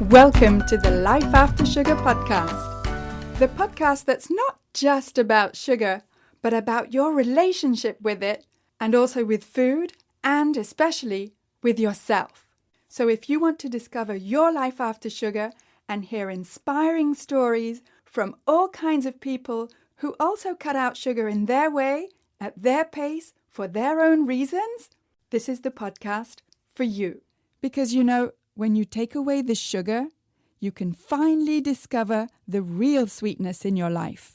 Welcome to the Life After Sugar podcast, the podcast that's not just about sugar, but about your relationship with it and also with food and especially with yourself. So if you want to discover your life after sugar and hear inspiring stories from all kinds of people who also cut out sugar in their way, at their pace, for their own reasons, this is the podcast for you. Because when you take away the sugar, you can finally discover the real sweetness in your life.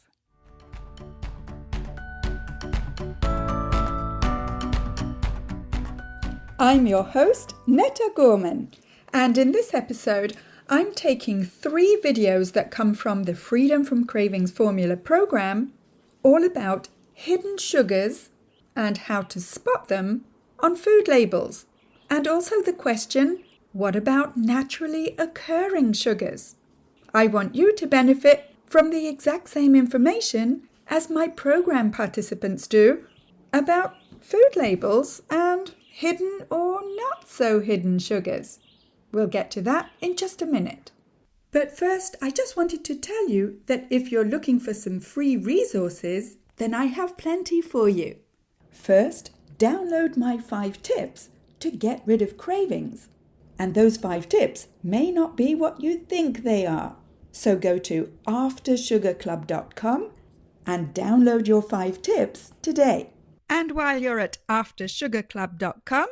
I'm your host, Netta Gorman, and in this episode, I'm taking 3 videos that come from the Freedom From Cravings Formula program, all about hidden sugars and how to spot them on food labels, and also the question, what about naturally occurring sugars? I want you to benefit from the exact same information as my program participants do about food labels and hidden or not so hidden sugars. We'll get to that in just a minute. But first, I just wanted to tell you that if you're looking for some free resources, then I have plenty for you. First, download my 5 tips to get rid of cravings. And those 5 tips may not be what you think they are. So go to aftersugarclub.com and download your 5 tips today. And while you're at aftersugarclub.com,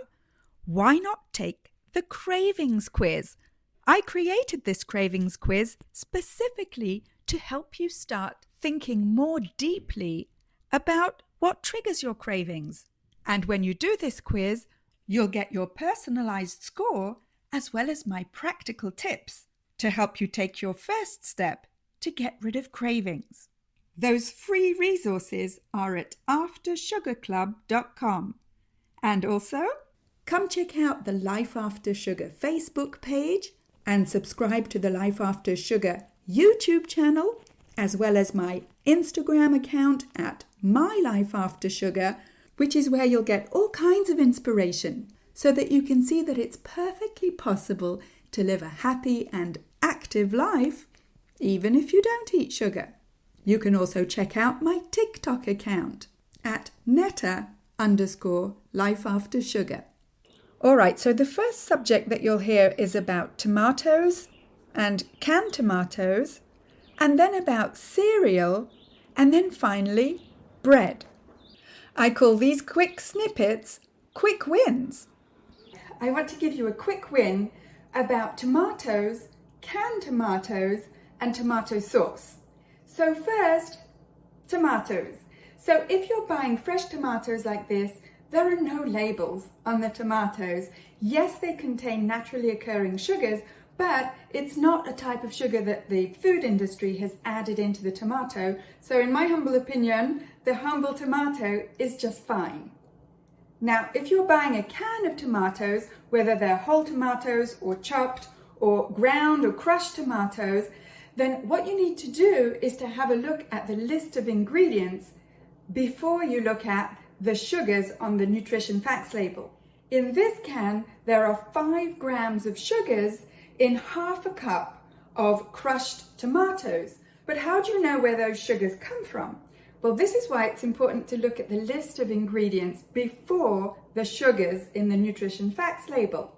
why not take the cravings quiz? I created this cravings quiz specifically to help you start thinking more deeply about what triggers your cravings. And when you do this quiz, you'll get your personalized score as well as my practical tips to help you take your first step to get rid of cravings. Those free resources are at aftersugarclub.com. And also, come check out the Life After Sugar Facebook page and subscribe to the Life After Sugar YouTube channel, as well as my Instagram account at MyLifeAfterSugar, which is where you'll get all kinds of inspiration, so that you can see that it's perfectly possible to live a happy and active life, even if you don't eat sugar. You can also check out my TikTok account at Netta_lifeaftersugar. All right, so the first subject that you'll hear is about tomatoes and canned tomatoes, and then about cereal, and then finally bread. I call these quick snippets quick wins. I want to give you a quick win about tomatoes, canned tomatoes, and tomato sauce. So first, tomatoes. So if you're buying fresh tomatoes like this, there are no labels on the tomatoes. Yes, they contain naturally occurring sugars, but it's not a type of sugar that the food industry has added into the tomato. So in my humble opinion, the humble tomato is just fine. Now, if you're buying a can of tomatoes, whether they're whole tomatoes or chopped or ground or crushed tomatoes, then what you need to do is to have a look at the list of ingredients before you look at the sugars on the nutrition facts label. In this can, there are 5 grams of sugars in half a cup of crushed tomatoes. But how do you know where those sugars come from? Well, this is why it's important to look at the list of ingredients before the sugars in the nutrition facts label.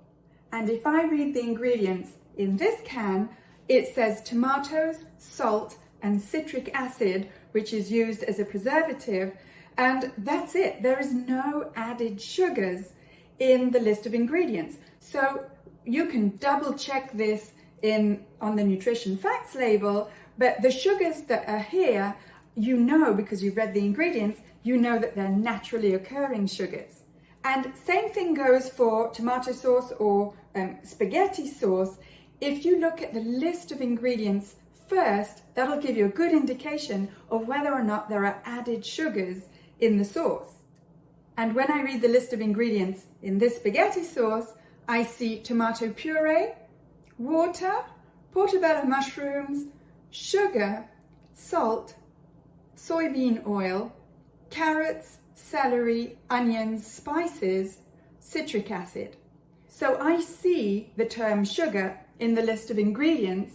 And if I read the ingredients in this can, it says tomatoes, salt, and citric acid, which is used as a preservative, and that's it. There is no added sugars in the list of ingredients. So you can double check this on the nutrition facts label, but the sugars that are here, you know, because you've read the ingredients, you know that they're naturally occurring sugars. And same thing goes for tomato sauce or spaghetti sauce. If you look at the list of ingredients first, that'll give you a good indication of whether or not there are added sugars in the sauce. And when I read the list of ingredients in this spaghetti sauce, I see tomato puree, water, portobello mushrooms, sugar, salt, soybean oil, carrots, celery, onions, spices, citric acid. So I see the term sugar in the list of ingredients,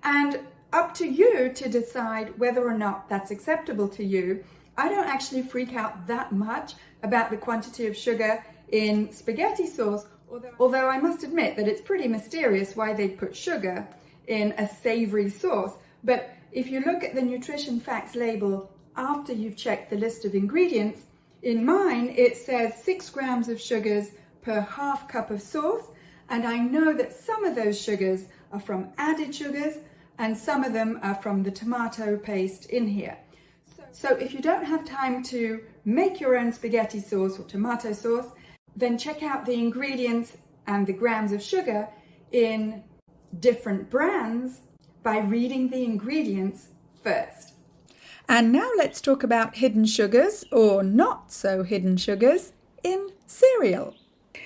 and up to you to decide whether or not that's acceptable to you. I don't actually freak out that much about the quantity of sugar in spaghetti sauce, although I must admit that it's pretty mysterious why they put sugar in a savory sauce. But if you look at the nutrition facts label after you've checked the list of ingredients, in mine it says 6 grams of sugars per half cup of sauce, and I know that some of those sugars are from added sugars and some of them are from the tomato paste in here. So if you don't have time to make your own spaghetti sauce or tomato sauce, then check out the ingredients and the grams of sugar in different brands by reading the ingredients first. And now let's talk about hidden sugars, or not so hidden sugars, in cereal.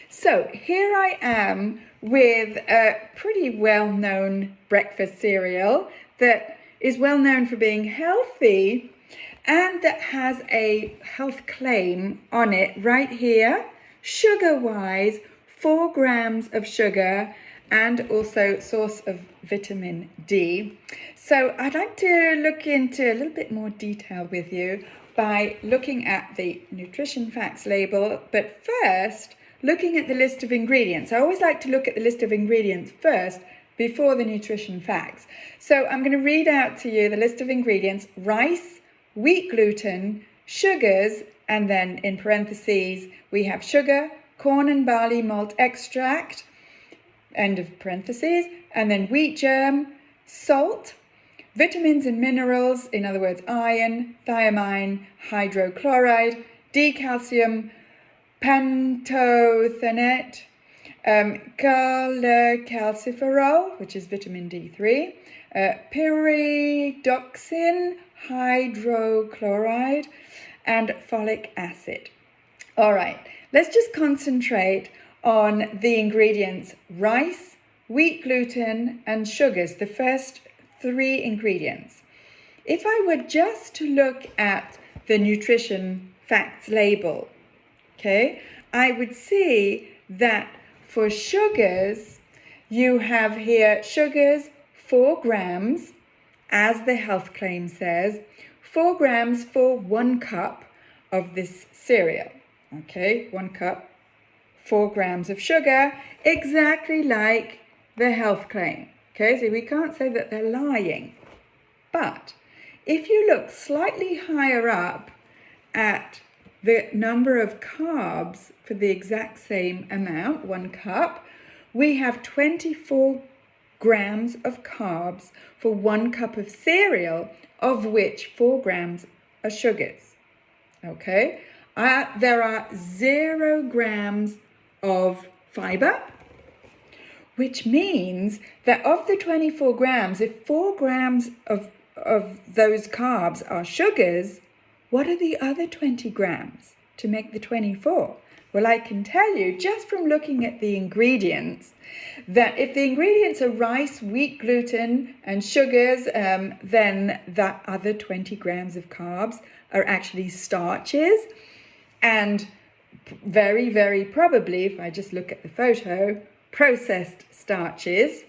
So here I am with a pretty well-known breakfast cereal that is well known for being healthy and that has a health claim on it right here. Sugar-wise, 4 grams of sugar and also source of vitamin D. So I'd like to look into a little bit more detail with you by looking at the nutrition facts label, but first looking at the list of ingredients. I always like to look at the list of ingredients first before the nutrition facts. So I'm going to read out to you the list of ingredients: rice, wheat gluten, sugars, and then in parentheses we have sugar, corn and barley malt extract, end of parentheses, and then wheat germ, salt, vitamins and minerals, in other words iron, thiamine, hydrochloride, decalcium, pantothenate, cholecalciferol, which is vitamin D3, pyridoxine, hydrochloride, and folic acid. All right, let's just concentrate on the ingredients: rice, wheat gluten, and sugars, the first 3 ingredients. If I were just to look at the nutrition facts label, okay, I would see that for sugars, you have here sugars 4 grams, as the health claim says, 4 grams for 1 cup of this cereal. Okay, 1 cup, 4 grams of sugar, exactly like the health claim. Okay, so we can't say that they're lying. But if you look slightly higher up at the number of carbs for the exact same amount, 1 cup, we have 24 grams of carbs for 1 cup of cereal, of which 4 grams are sugars. Okay, there are 0 grams of fiber, which means that of the 24 grams, if 4 grams of those carbs are sugars, what are the other 20 grams to make the 24? Well, I can tell you just from looking at the ingredients that if the ingredients are rice, wheat, gluten, and sugars, then that other 20 grams of carbs are actually starches. And very, very probably, if I just look at the photo, processed starches.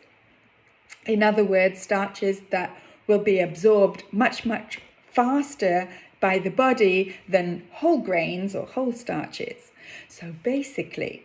In other words, starches that will be absorbed much, much faster by the body than whole grains or whole starches. So basically,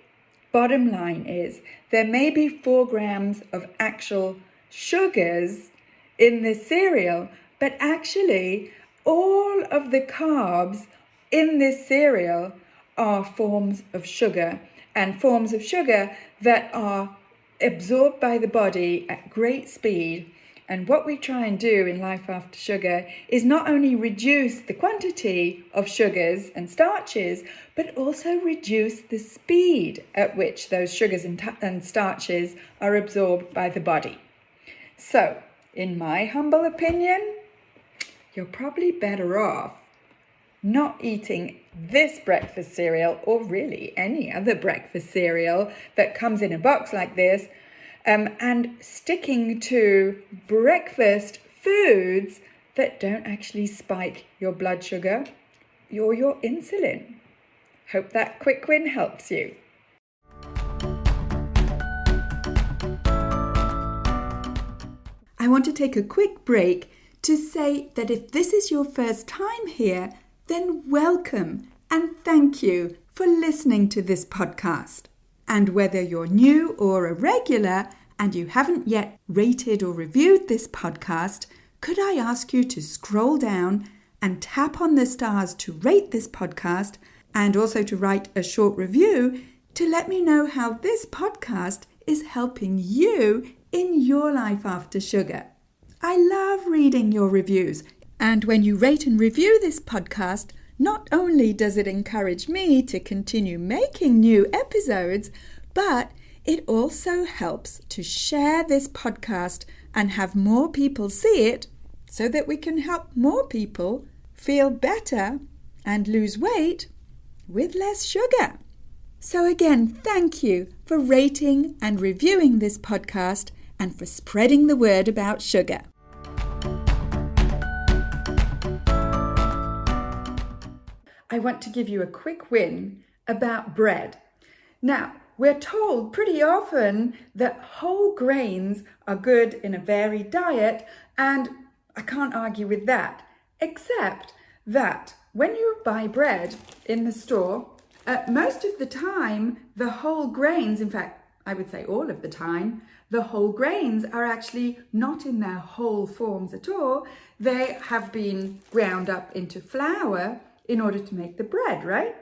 bottom line is there may be 4 grams of actual sugars in the cereal, but actually all of the carbs in this cereal are forms of sugar, and forms of sugar that are absorbed by the body at great speed. And what we try and do in Life After Sugar is not only reduce the quantity of sugars and starches, but also reduce the speed at which those sugars and starches are absorbed by the body. So, in my humble opinion, you're probably better off not eating this breakfast cereal, or really any other breakfast cereal that comes in a box like this, and sticking to breakfast foods that don't actually spike your blood sugar or your insulin. Hope that quick win helps you. I want to take a quick break to say that if this is your first time here, then welcome and thank you for listening to this podcast. And whether you're new or a regular and you haven't yet rated or reviewed this podcast, could I ask you to scroll down and tap on the stars to rate this podcast and also to write a short review to let me know how this podcast is helping you in your life after sugar. I love reading your reviews. And when you rate and review this podcast, not only does it encourage me to continue making new episodes, but it also helps to share this podcast and have more people see it so that we can help more people feel better and lose weight with less sugar. So again, thank you for rating and reviewing this podcast and for spreading the word about sugar. I want to give you a quick win about bread. Now, we're told pretty often that whole grains are good in a varied diet, and I can't argue with that, except that when you buy bread in the store, most of the time, the whole grains, in fact, I would say all of the time, the whole grains are actually not in their whole forms at all. They have been ground up into flour in order to make the bread, right?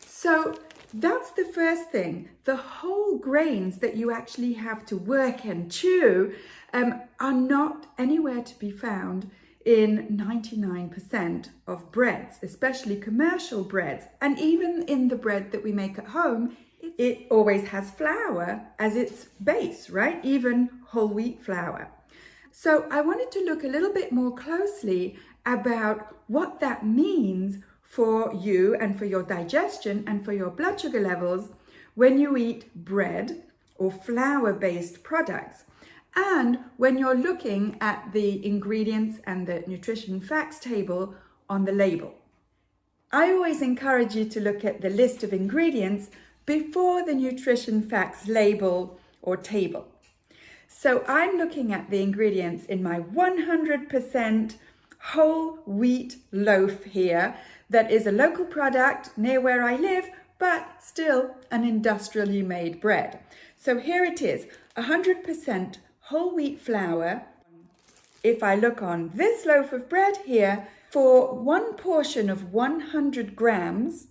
So that's the first thing. The whole grains that you actually have to work and chew are not anywhere to be found in 99% of breads, especially commercial breads. And even in the bread that we make at home, it always has flour as its base, right? Even whole wheat flour. So I wanted to look a little bit more closely about what that means for you and for your digestion and for your blood sugar levels when you eat bread or flour-based products. And when you're looking at the ingredients and the nutrition facts table on the label. I always encourage you to look at the list of ingredients before the nutrition facts label or table. So I'm looking at the ingredients in my 100% whole wheat loaf here that is a local product near where I live, but still an industrially made bread. So here it is, 100% whole wheat flour. If I look on this loaf of bread here, for one portion of 100 grams,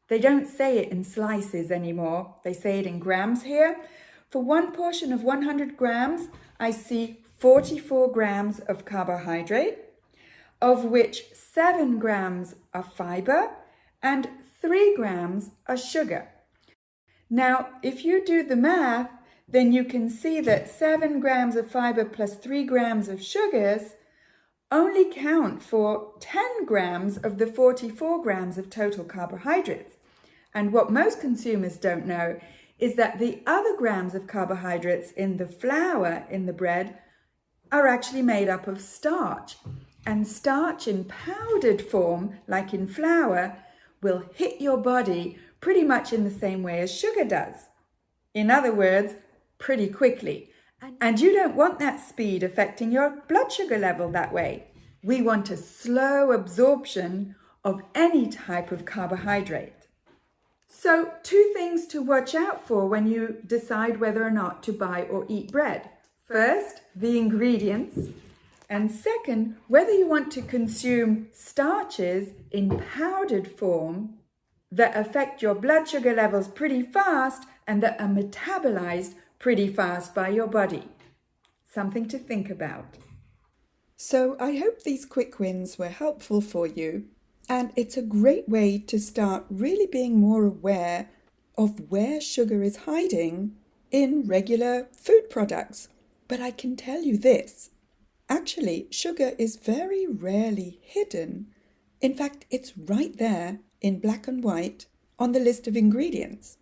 they don't say it in slices anymore, they say it in grams here. For one portion of 100 grams, I see 44 grams of carbohydrate, of which 7 grams are fiber and 3 grams are sugar. Now, if you do the math, then you can see that 7 grams of fiber plus 3 grams of sugars only count for 10 grams of the 44 grams of total carbohydrates. And what most consumers don't know is that the other grams of carbohydrates in the flour in the bread are actually made up of starch. And starch in powdered form, like in flour, will hit your body pretty much in the same way as sugar does. In other words, pretty quickly. And you don't want that speed affecting your blood sugar level that way. We want a slow absorption of any type of carbohydrate. So 2 things to watch out for when you decide whether or not to buy or eat bread. First, the ingredients. And second, whether you want to consume starches in powdered form that affect your blood sugar levels pretty fast and that are metabolized pretty fast by your body. Something to think about. So I hope these quick wins were helpful for you, and it's a great way to start really being more aware of where sugar is hiding in regular food products. But I can tell you this, actually sugar is very rarely hidden. In fact, it's right there in black and white on the list of ingredients.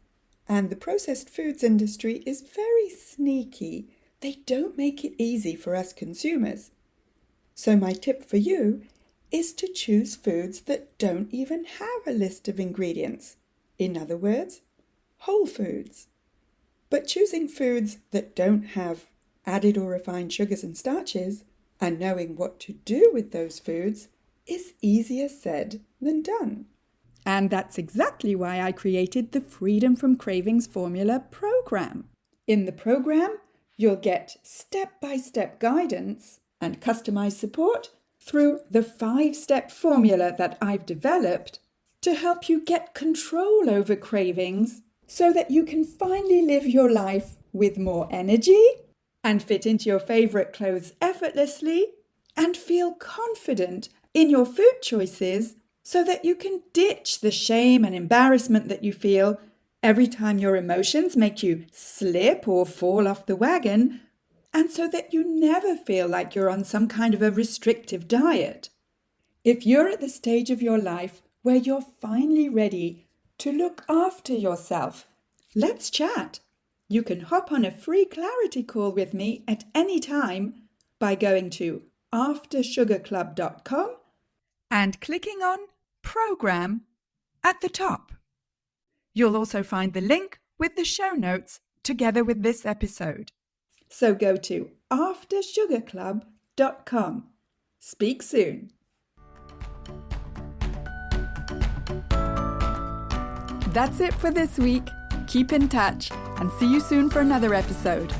And the processed foods industry is very sneaky. They don't make it easy for us consumers. So my tip for you is to choose foods that don't even have a list of ingredients. In other words, whole foods. But choosing foods that don't have added or refined sugars and starches, and knowing what to do with those foods is easier said than done. And that's exactly why I created the Freedom From Cravings Formula program. In the program, you'll get step-by-step guidance and customized support through the 5-step formula that I've developed to help you get control over cravings so that you can finally live your life with more energy and fit into your favorite clothes effortlessly and feel confident in your food choices so that you can ditch the shame and embarrassment that you feel every time your emotions make you slip or fall off the wagon, and so that you never feel like you're on some kind of a restrictive diet. If you're at the stage of your life where you're finally ready to look after yourself, let's chat. You can hop on a free clarity call with me at any time by going to aftersugarclub.com and clicking on Program at the top. You'll also find the link with the show notes together with this episode. So go to aftersugarclub.com. Speak soon. That's it for this week. Keep in touch and see you soon for another episode.